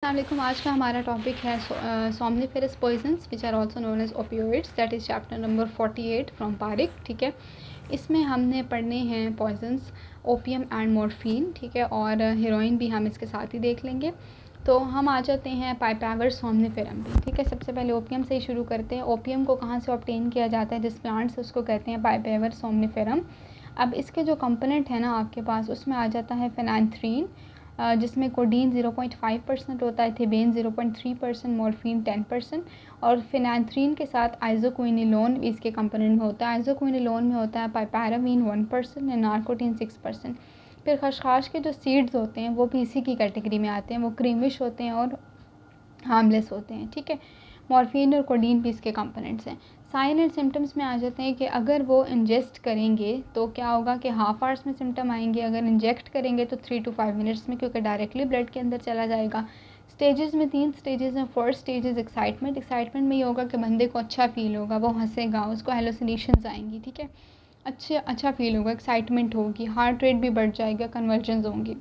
अस्सलामुअलैकुम। आज का हमारा टॉपिक है somniferous poisons which are also known as opioids, that is chapter number 48 from Parikh. ठीक है, इसमें हमने पढ़ने हैं पॉइजन्स ओपियम एंड मॉर्फिन। ठीक है, और हीरोइन भी हम इसके साथ ही देख लेंगे। तो हम आ जाते हैं पाइपावर सोमनिफेरम भी। ठीक है, सबसे पहले ओपियम से ही शुरू करते हैं। ओपियम को कहाँ से ऑब्टेन किया जाता है? जिस प्लांट से, उसको कहते हैं पाइपावर सोमनिफेरम। अब इसके जो कंपोनेंट है ना आपके पास, उसमें आ जाता है फेनांथ्रीन, जिसमें कोडीन 0.5% होता है, थिबेन 0.3%, मॉर्फिन 10% और फिनांथ्रीन के साथ आइसोक्विनिलोन भी इसके कंपोनेंट में होता है। आइसोक्विनिलोन में होता है पाइपैरावीन 1% और नार्कोटिन 6%। फिर खसखस के जो सीड्स होते हैं वो भी इसी की कैटेगरी में आते हैं। वो क्रीमिश होते हैं और हार्मलेस होते हैं। ठीक है, मॉर्फिन और कोडीन भी इसके कंपोनेंट्स हैं। साइन एंड सिम्टम्स में आ जाते हैं कि अगर वो इंजेस्ट करेंगे तो क्या होगा कि हाफ आवर्स में सिम्टम आएंगे। अगर इंजेक्ट करेंगे तो 3 to 5 मिनट्स में, क्योंकि डायरेक्टली ब्लड के अंदर चला जाएगा। स्टेजेस में 3 स्टेजेस हैं। First stage is excitement. Excitement में ये होगा कि बंदे को अच्छा फील होगा, वो हंसेगा, उसको हेलोसिनेशंस आएंगी। ठीक है, अच्छा फील होगा, एक्साइटमेंट होगी, हार्ट रेट भी बढ़ जाएगा, कन्वर्जन्स होंगी।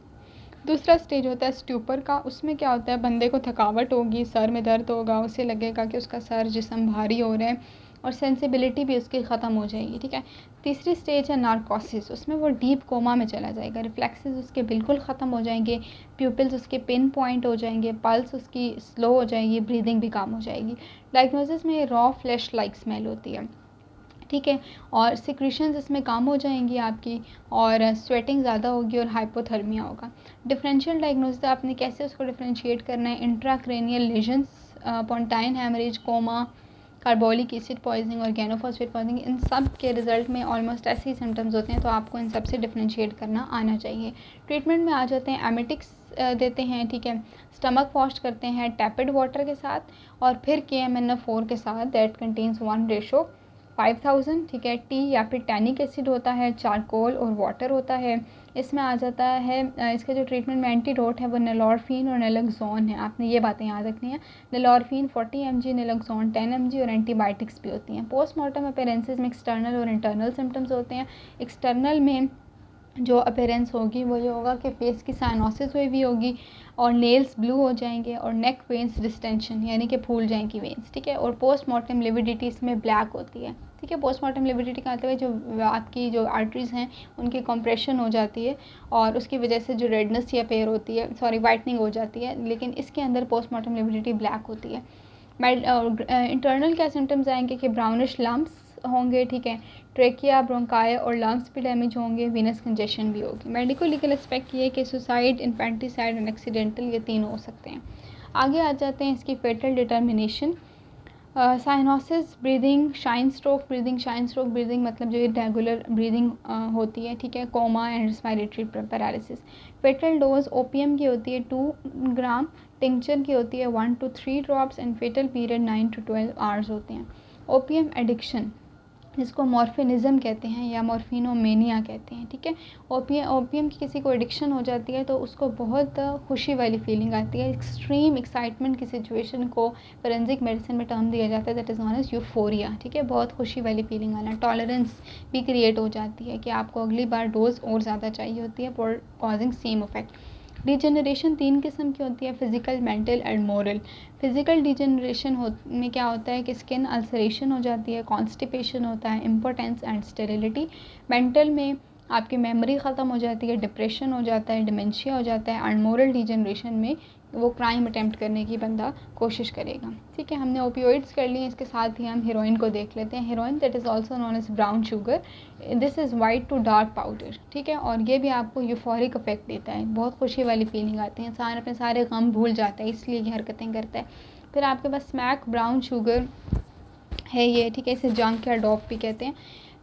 दूसरा स्टेज होता है स्ट्यूपर का। उसमें क्या होता है, बंदे को थकावट होगी, सर में दर्द होगा, उसे लगेगा कि उसका सर जिस्म भारी हो रहा है और सेंसिबिलिटी भी उसकी ख़त्म हो जाएगी। ठीक है, तीसरी स्टेज है नार्कोसिस। उसमें वो डीप कोमा में चला जाएगा, रिफ्लेक्सेस उसके बिल्कुल ख़त्म हो जाएंगे, प्यूपिल्स उसके पिन पॉइंट हो जाएंगे, पल्स उसकी स्लो हो जाएगी, ब्रीदिंग भी कम हो जाएगी। डायग्नोसिस में रॉ फ्लैश लाइक स्मेल होती है। ठीक है, और सिक्रीशंस इसमें कम हो जाएंगी आपकी, और स्वेटिंग ज़्यादा होगी और हाइपोथर्मिया होगा। डिफरेंशियल डायग्नोसिस आपने कैसे उसको डिफरेंशिएट करना है? Intracranial lesions, pontine haemorrhage, coma, carbolic acid poisoning और गैनोफॉस्फेट पॉइजनिंग, इन सब के रिजल्ट में ऑलमोस्ट ऐसे ही सिम्टम्स होते हैं। तो आपको इन सब से डिफरेंशिएट करना आना चाहिए। ट्रीटमेंट में आ जाते हैं एमेटिक्स देते हैं। ठीक है, स्टमक वॉश करते हैं टैपेड वाटर के साथ और फिर KMNO4 के साथ, दैट कंटेन्स 1:5000। ठीक है, टी या फिर टैनिक एसिड होता है, चारकोल और वाटर होता है। इसमें आ जाता है इसके जो ट्रीटमेंट में एंटीडोट है वो नेलोरफिन और नेलोक्सोन है। आपने ये बातें याद रखनी है। नेलोरफिन 40 mg, नेलोक्सोन 10 mg और एंटीबायोटिक्स भी होती हैं। पोस्टमार्टम अपीयरेंसेस में एक्सटर्नल और इंटरनल सिम्टम्स होते हैं। एक्सटर्नल में जो अपीयरेंस होगी वो ये होगा कि फेस की साइनोसिस हुई हुई होगी और नेल्स ब्लू हो जाएंगे और नेक वेंस डिस्टेंशन यानी कि फूल जाएंगी वेंस। ठीक है, और पोस्टमार्टम लिविडिटी इसमें ब्लैक होती है। ठीक है, पोस्टमार्टम लिविडिटी का मतलब है जो आपकी जो आर्टरीज़ हैं उनकी कंप्रेशन हो जाती है और उसकी वजह से जो रेडनेस या पेयर होती है, सॉरी वाइटनिंग हो जाती है, लेकिन इसके अंदर पोस्टमार्टम लिविडिटी ब्लैक होती है। इंटरनल क्या सिम्टम्स आएंगे कि ब्राउनिश लम्प्स होंगे। ठीक है, ट्रेकिया, ब्रोंकाई और लंग्स भी डैमेज होंगे, वीनस कंजेशन भी होगी। मेडिको लीगल एस्पेक्ट ये कि सुसाइड, इन्फेंटिसाइड और एक्सीडेंटल, ये तीनों हो सकते हैं। आगे आ जाते हैं इसकी fatal determination. Cyanosis breathing, Cheyne Stokes breathing मतलब जो इरेगुलर ब्रीदिंग होती है। ठीक है, coma and respiratory paralysis. Fatal dose opium की होती है 2 ग्राम, टिंचर की होती है 1 to 3 drops and fatal period 9 to 12 hours होते हैं। ओपियम एडिक्शन, जिसको मॉर्फिनिज़म कहते हैं या मॉर्फिनोमेनिया कहते हैं। ठीक है, ओपियम की किसी को एडिक्शन हो जाती है तो उसको बहुत खुशी वाली फीलिंग आती है। एक्सट्रीम एक्साइटमेंट की सिचुएशन को फोरेंसिक मेडिसिन में टर्म दिया जाता है, that is known as euphoria. ठीक है, बहुत खुशी वाली फीलिंग आना। टॉलरेंस भी क्रिएट हो जाती है कि आपको अगली बार डोज और ज़्यादा चाहिए होती है for causing same effect. Degeneration 3 किस्म की होती है, physical, mental and moral. Physical degeneration में क्या होता है कि स्किन अल्सरेशन हो जाती है, कॉन्स्टिपेशन होता है, इम्पोर्टेंस एंड स्टेरिलिटी। मेंटल में आपकी मेमोरी ख़त्म हो जाती है, डिप्रेशन हो जाता है, डिमेंशिया हो जाता है। एंड मोरल डिजेनरेशन में वो क्राइम अटेम्प्ट करने की बंदा कोशिश करेगा। ठीक है, हमने ओपियोइड्स कर लिए, इसके साथ ही हम हीरोइन को देख लेते हैं। Heroin that is also known as brown sugar, this is white to dark powder. ठीक है, और ये भी आपको यूफोरिक इफेक्ट देता है, बहुत खुशी वाली फीलिंग आती है, इंसान अपने सारे गम भूल जाता है, इसलिए ये हरकतें करता है। फिर आपके पास स्मैक ब्राउन शुगर है ये। ठीक है, इसे जंक या डॉप भी कहते हैं।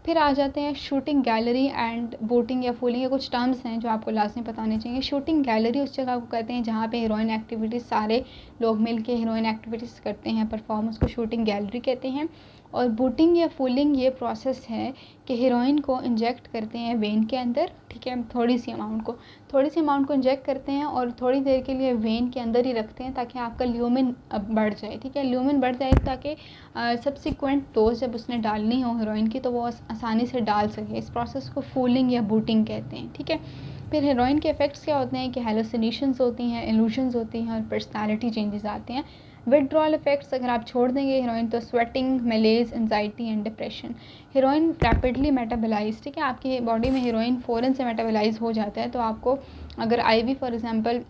फिर आ जाते हैं शूटिंग गैलरी एंड बोटिंग या फूलिंग, ये कुछ टर्म्स हैं जो आपको लाजमी बताने चाहिए। शूटिंग गैलरी उस जगह को कहते हैं जहाँ पे हीरोइन एक्टिविटीज़, सारे लोग मिलके हीरोइन एक्टिविटीज़ करते हैं, परफॉर्म, उसको शूटिंग गैलरी कहते हैं। और बूटिंग या फूलिंग ये प्रोसेस है कि हीरोइन को इंजेक्ट करते हैं वेन के अंदर। ठीक है, थोड़ी सी अमाउंट को इंजेक्ट करते हैं और थोड़ी देर के लिए वेन के अंदर ही रखते हैं ताकि आपका ल्यूमिन बढ़ जाए। ठीक है, ल्यूमिन बढ़ जाए ताकि सब्सिक्वेंट डोज जब उसने डालनी हो हीरोइन की तो वो आसानी से डाल सके। इस प्रोसेस को फूलिंग या बूटिंग कहते हैं। ठीक है, फिर हेरोइन के इफ़ेक्ट्स क्या होते हैं कि हेलुसिनेशंस होती हैं, इल्यूशंस होती हैं और पर्सनालिटी चेंजेस आते हैं। विथड्रॉल इफ़ेक्ट्स, अगर आप छोड़ देंगे हेरोइन तो sweating, malaise, anxiety and depression. Heroin rapidly metabolise, ठीक है, आपकी बॉडी में हेरोइन फ़ौरन से मेटाबोलाइज हो जाता है, तो आपको अगर आईवी फॉर एग्जांपल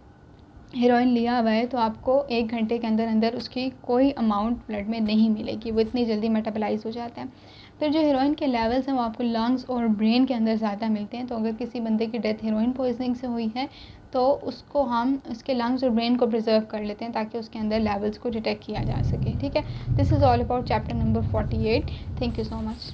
हेरोइन लिया हुआ है तो आपको 1 घंटे के अंदर अंदर उसकी कोई अमाउंट ब्लड में नहीं मिलेगी, वो इतनी जल्दी मेटाबोलाइज हो जाता है। फिर जो हेरोइन के लेवल्स हैं वो आपको लंग्स और ब्रेन के अंदर ज़्यादा मिलते हैं, तो अगर किसी बंदे की डेथ हेरोइन पॉइजनिंग से हुई है तो उसको हम उसके लंग्स और ब्रेन को प्रिजर्व कर लेते हैं ताकि उसके अंदर लेवल्स को डिटेक्ट किया जा सके, ठीक है। This is all about chapter number 48। Thank you so much.